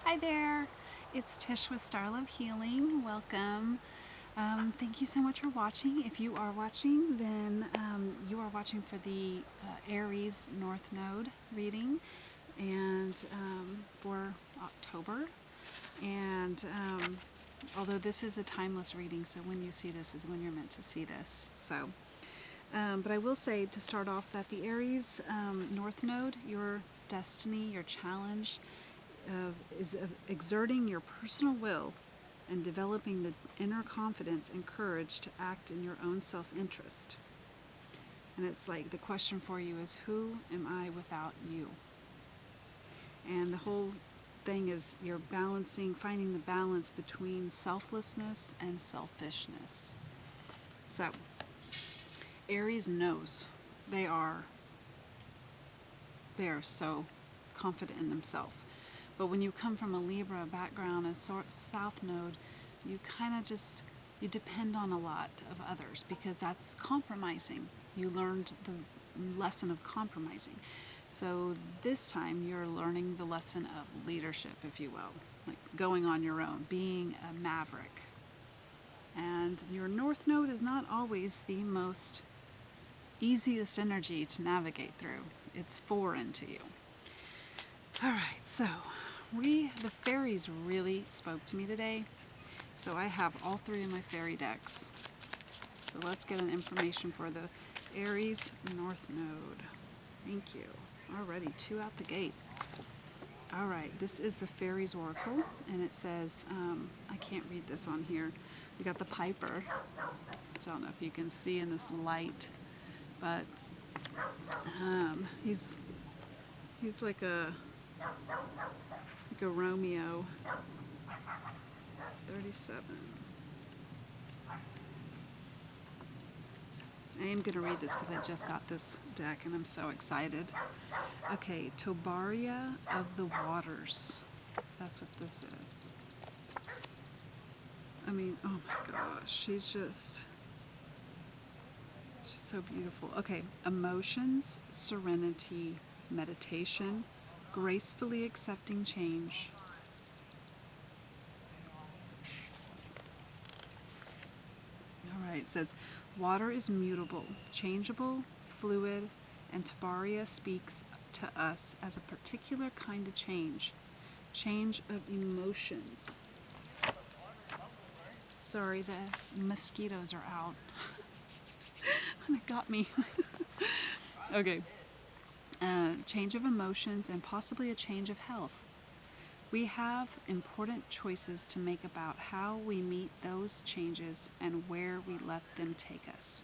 Hi there, it's Tish with Star Love Healing. Welcome. Thank you so much for watching. If you are watching, then you are watching for the Aries North Node reading, and for October. And although this is a timeless reading, so when you see this is when you're meant to see this. But I will say to start off that the Aries North Node, your destiny, your challenge, is exerting your personal will and developing the inner confidence and courage to act in your own self-interest. And it's like the question for you is, who am I without you? And the whole thing is you're finding the balance between selflessness and selfishness. So, Aries knows they are so confident in themselves. But when you come from a Libra background and South Node, you kind of you depend on a lot of others because that's compromising. You learned the lesson of compromising. So this time you're learning the lesson of leadership, if you will, like going on your own, being a maverick. And your North Node is not always the most easiest energy to navigate through. It's foreign to you. All right, so the fairies really spoke to me today. So I have all three of my fairy decks. So let's get an information for the Aries North Node. Thank you. Alrighty, 2 out the gate. All right, this is the Fairies Oracle, and it says, I can't read this on here. We got the Piper, which I don't know if you can see in this light, but he's like a Romeo. 37. I am going to read this because I just got this deck and I'm so excited. Okay, Tobaria of the Waters. That's what this is. I mean, oh my gosh, she's so beautiful. Okay, emotions, serenity, meditation, gracefully accepting change. All right, it says, water is mutable, changeable, fluid, and Tobaria speaks to us as a particular kind of change of emotions. Sorry, the mosquitoes are out. It got me. Okay. Change of emotions and possibly a change of health. We have important choices to make about how we meet those changes and where we let them take us.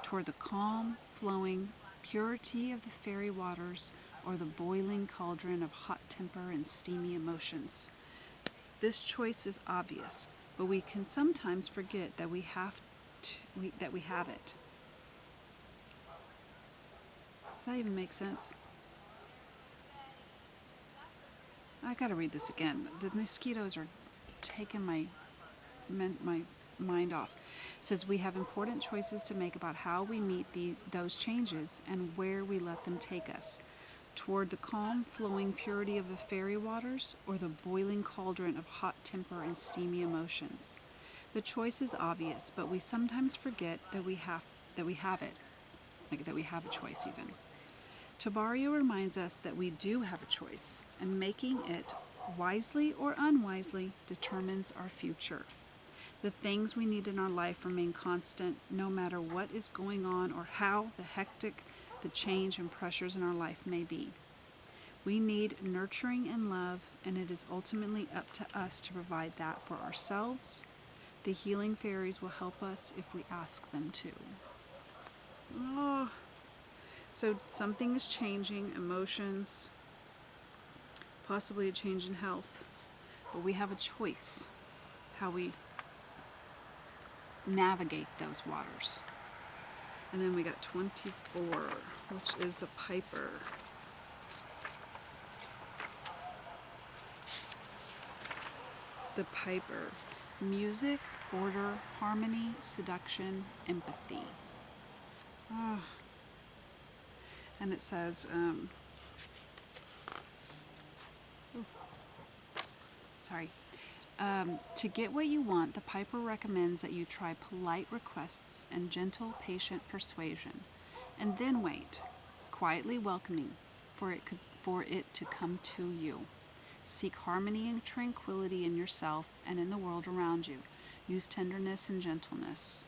Toward the calm, flowing purity of the fairy waters or the boiling cauldron of hot temper and steamy emotions. This choice is obvious, but we can sometimes forget that we have it. Does that even make sense? I gotta read this again. The mosquitoes are taking my mind off. It says we have important choices to make about how we meet those changes and where we let them take us. Toward the calm, flowing purity of the fairy waters or the boiling cauldron of hot temper and steamy emotions. The choice is obvious, but we sometimes forget that we have it, like that we have a choice even. Tobaria reminds us that we do have a choice, and making it, wisely or unwisely, determines our future. The things we need in our life remain constant no matter what is going on or how hectic the change and pressures in our life may be. We need nurturing and love, and it is ultimately up to us to provide that for ourselves. The healing fairies will help us if we ask them to. Oh. So something is changing, emotions, possibly a change in health, but we have a choice how we navigate those waters. And then we got 24, which is the Piper. The Piper. Music, order, harmony, seduction, empathy. Oh. And it says, sorry. To get what you want, the Piper recommends that you try polite requests and gentle, patient persuasion, and then wait, quietly welcoming, for it to come to you. Seek harmony and tranquility in yourself and in the world around you. Use tenderness and gentleness.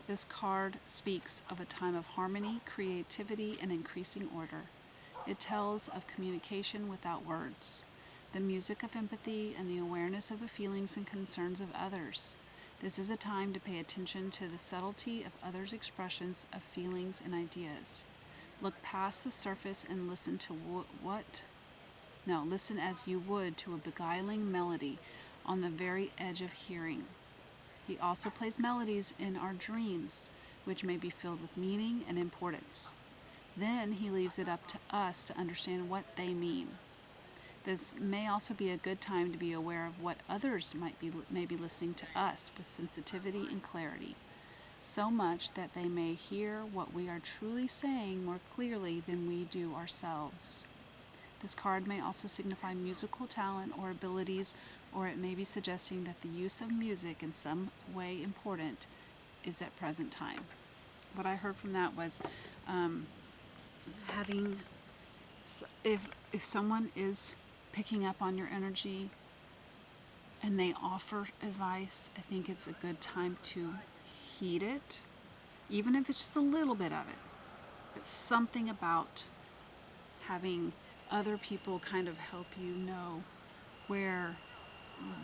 This card speaks of a time of harmony, creativity, and increasing order. It tells of communication without words, the music of empathy, and the awareness of the feelings and concerns of others. This is a time to pay attention to the subtlety of others' expressions of feelings and ideas. Look past the surface and listen to listen as you would to a beguiling melody on the very edge of hearing. He also plays melodies in our dreams, which may be filled with meaning and importance. Then he leaves it up to us to understand what they mean. This may also be a good time to be aware of what others may be listening to us with sensitivity and clarity, so much that they may hear what we are truly saying more clearly than we do ourselves. This card may also signify musical talent or abilities, or it may be suggesting that the use of music in some way important is at present time. What I heard from that was having, if someone is picking up on your energy and they offer advice, I think it's a good time to heed it, even if it's just a little bit of it. It's something about having other people kind of help you know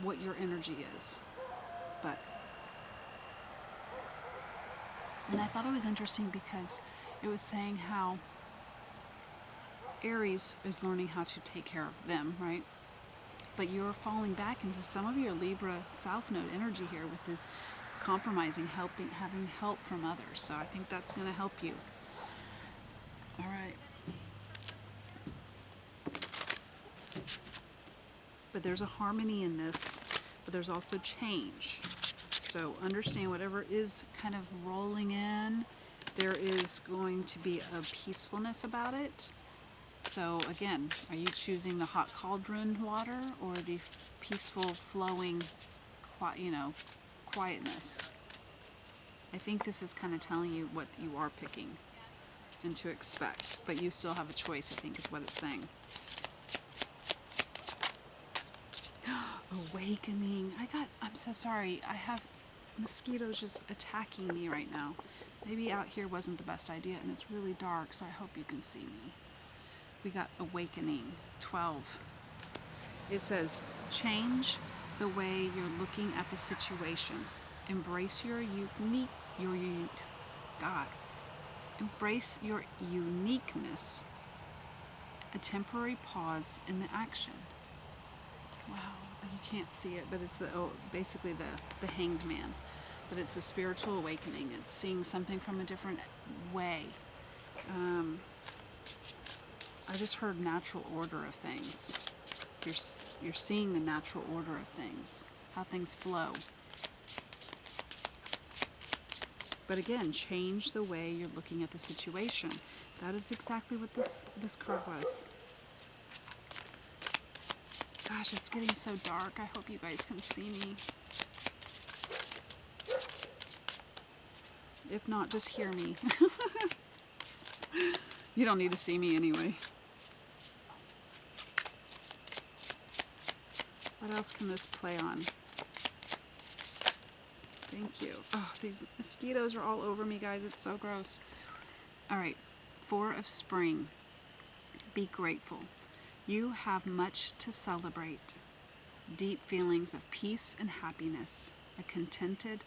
what your energy is. And I thought it was interesting because it was saying how Aries is learning how to take care of them, right? But you're falling back into some of your Libra South Node energy here with this compromising, having help from others. So I think that's going to help you. All right. But there's a harmony in this, but there's also change. So understand whatever is kind of rolling in, there is going to be a peacefulness about it. So again, are you choosing the hot cauldron water or the peaceful flowing, quietness? I think this is kind of telling you what you are picking and to expect, but you still have a choice, I think is what it's saying. Awakening. I'm so sorry. I have mosquitoes just attacking me right now. Maybe out here wasn't the best idea, and it's really dark, so I hope you can see me. We got awakening, 12. It says, change the way you're looking at the situation. Embrace embrace your uniqueness. A temporary pause in the action. Wow, you can't see it, but it's basically the hanged man. But it's a spiritual awakening. It's seeing something from a different way. I just heard natural order of things. You're seeing the natural order of things, how things flow. But again, change the way you're looking at the situation. That is exactly what this card was. Gosh, it's getting so dark. I hope you guys can see me. If not, just hear me. You don't need to see me anyway. What else can this play on? Thank you. Oh, these mosquitoes are all over me, guys. It's so gross. All right. 4 of spring. Be grateful. You have much to celebrate. Deep feelings of peace and happiness. A contented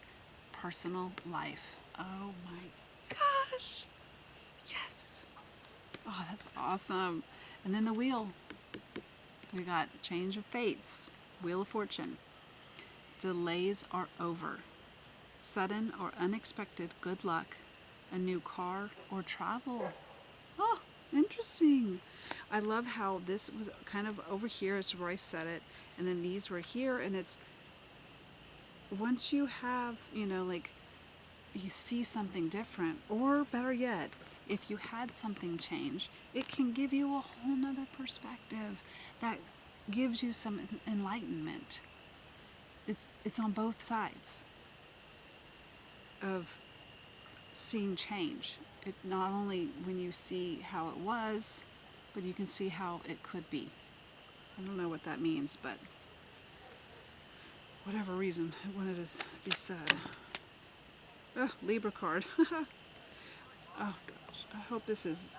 personal life. Oh my gosh. Yes. Oh, that's awesome. And then the wheel. We got change of fates. Wheel of fortune. Delays are over. Sudden or unexpected good luck. A new car or travel. Oh, interesting. I love how this was kind of over here as Royce said it, and then these were here, and it's once you have, you see something different, or better yet, if you had something change, it can give you a whole nother perspective that gives you some enlightenment. It's on both sides of seeing change. It not only when you see how it was, but you can see how it could be. I don't know what that means, but whatever reason I wanted to be said. Libra card. Oh gosh, I hope this is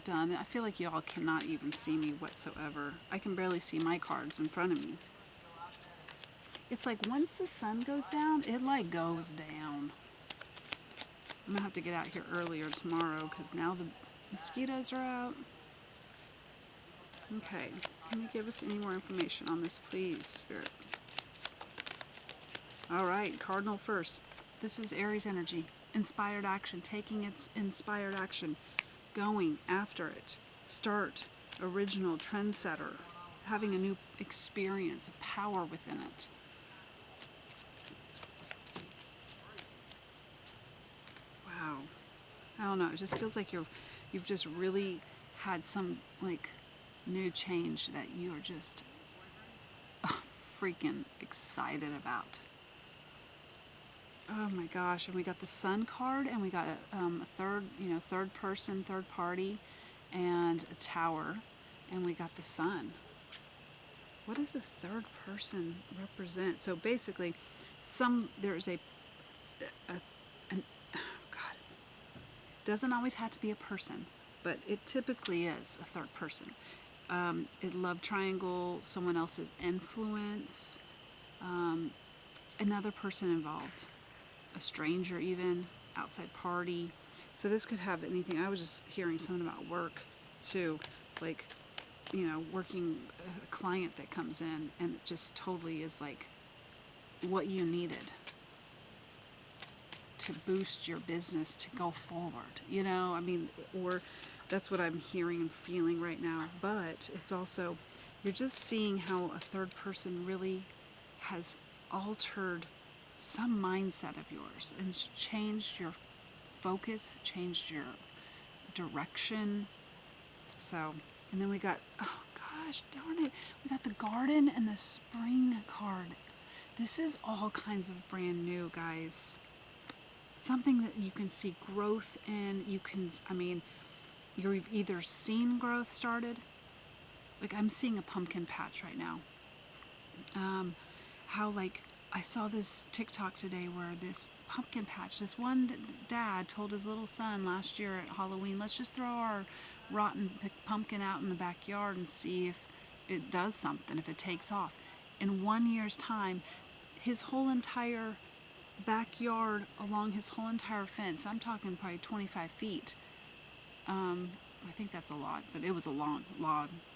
done. I feel like y'all cannot even see me whatsoever. I can barely see my cards in front of me. It's like once the sun goes down, it like goes down. I'm gonna have to get out here earlier tomorrow because now the mosquitoes are out. Okay, can you give us any more information on this, please, Spirit? All right, Cardinal first. This is Aries energy. Inspired action, taking its inspired action, going after it. Start, original, trendsetter, having a new experience, a power within it. Wow. I don't know, it just feels like you've just really had some like new change that you are just freaking excited about. Oh my gosh, and we got the Sun card, and we got a third person, third party, and a Tower, and we got the Sun. What does the third person represent? So basically, there's an God, doesn't always have to be a person, but it typically is a third person. A love triangle, someone else's influence, another person involved. A stranger even, outside party. So this could have anything. I was just hearing something about work too, like, working a client that comes in and it just totally is like what you needed to boost your business to go forward, or that's what I'm hearing and feeling right now. But it's also, you're just seeing how a third person really has altered some mindset of yours and changed your focus, changed your direction. So, and then we got, oh gosh, darn it, we got the garden and the spring card. This is all kinds of brand new, guys. Something that you can see growth in. You've either seen growth started, like I'm seeing a pumpkin patch right now. How like I saw this TikTok today where this pumpkin patch, this one dad told his little son last year at Halloween, let's just throw our rotten pumpkin out in the backyard and see if it does something, if it takes off. In 1 year's time, his whole entire backyard, along his whole entire fence, I'm talking probably 25 feet. I think that's a lot, but it was a long,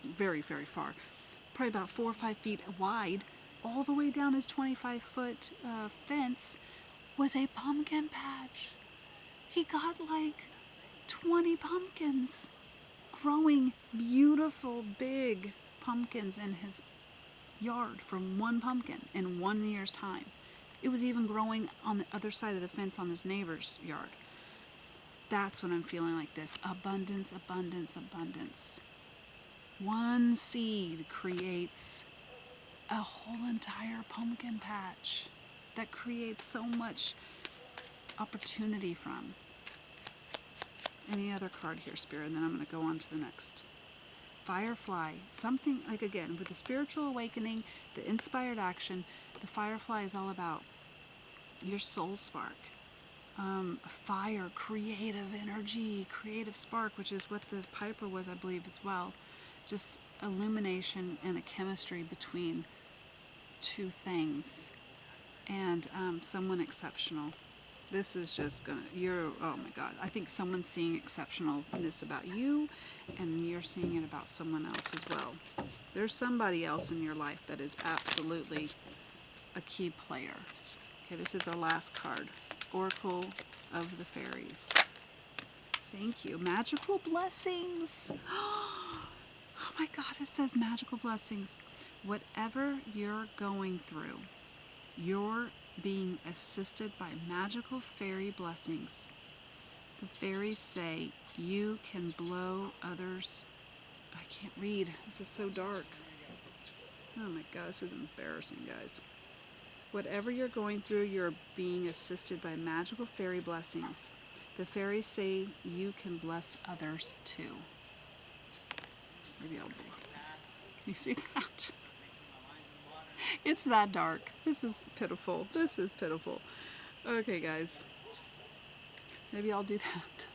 very, very far. Probably about 4 or 5 feet wide, all the way down his 25-foot fence was a pumpkin patch. He got like 20 pumpkins, growing beautiful, big pumpkins in his yard from one pumpkin in 1 year's time. It was even growing on the other side of the fence on his neighbor's yard. That's what I'm feeling like this. Abundance, abundance, abundance. One seed creates a whole entire pumpkin patch that creates so much opportunity from. Any other card here, Spirit, and then I'm going to go on to the next. Firefly, something like, again, with the spiritual awakening, the inspired action, the firefly is all about your soul spark. Fire, creative energy, creative spark, which is what the Piper was, I believe, as well. Just illumination and a chemistry between two things, and someone exceptional. This is just oh my God, I think someone's seeing exceptionalness about you, and you're seeing it about someone else as well. There's somebody else in your life that is absolutely a key player. Okay, this is our last card. Oracle of the Fairies. Thank you. Magical blessings. Oh my God, it says magical blessings. Whatever you're going through, you're being assisted by magical fairy blessings. The fairies say you can blow others. I can't read. This is so dark. Oh my God, this is embarrassing, guys. Whatever you're going through, you're being assisted by magical fairy blessings. The fairies say you can bless others too. Maybe I'll bless them. Can you see that? It's that dark. This is pitiful. This is pitiful. Okay, guys. Maybe I'll do that.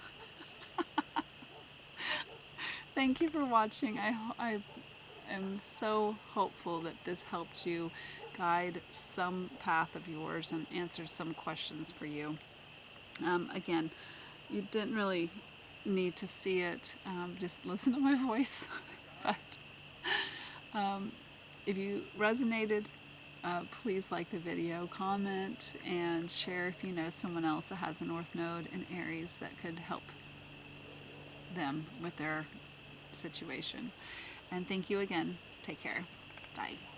Thank you for watching. I am so hopeful that this helped you guide some path of yours and answer some questions for you. Again, you didn't really need to see it, just listen to my voice. But if you resonated, please like the video, comment, and share if you know someone else that has a North Node in Aries that could help them with their situation. And thank you again. Take care. Bye.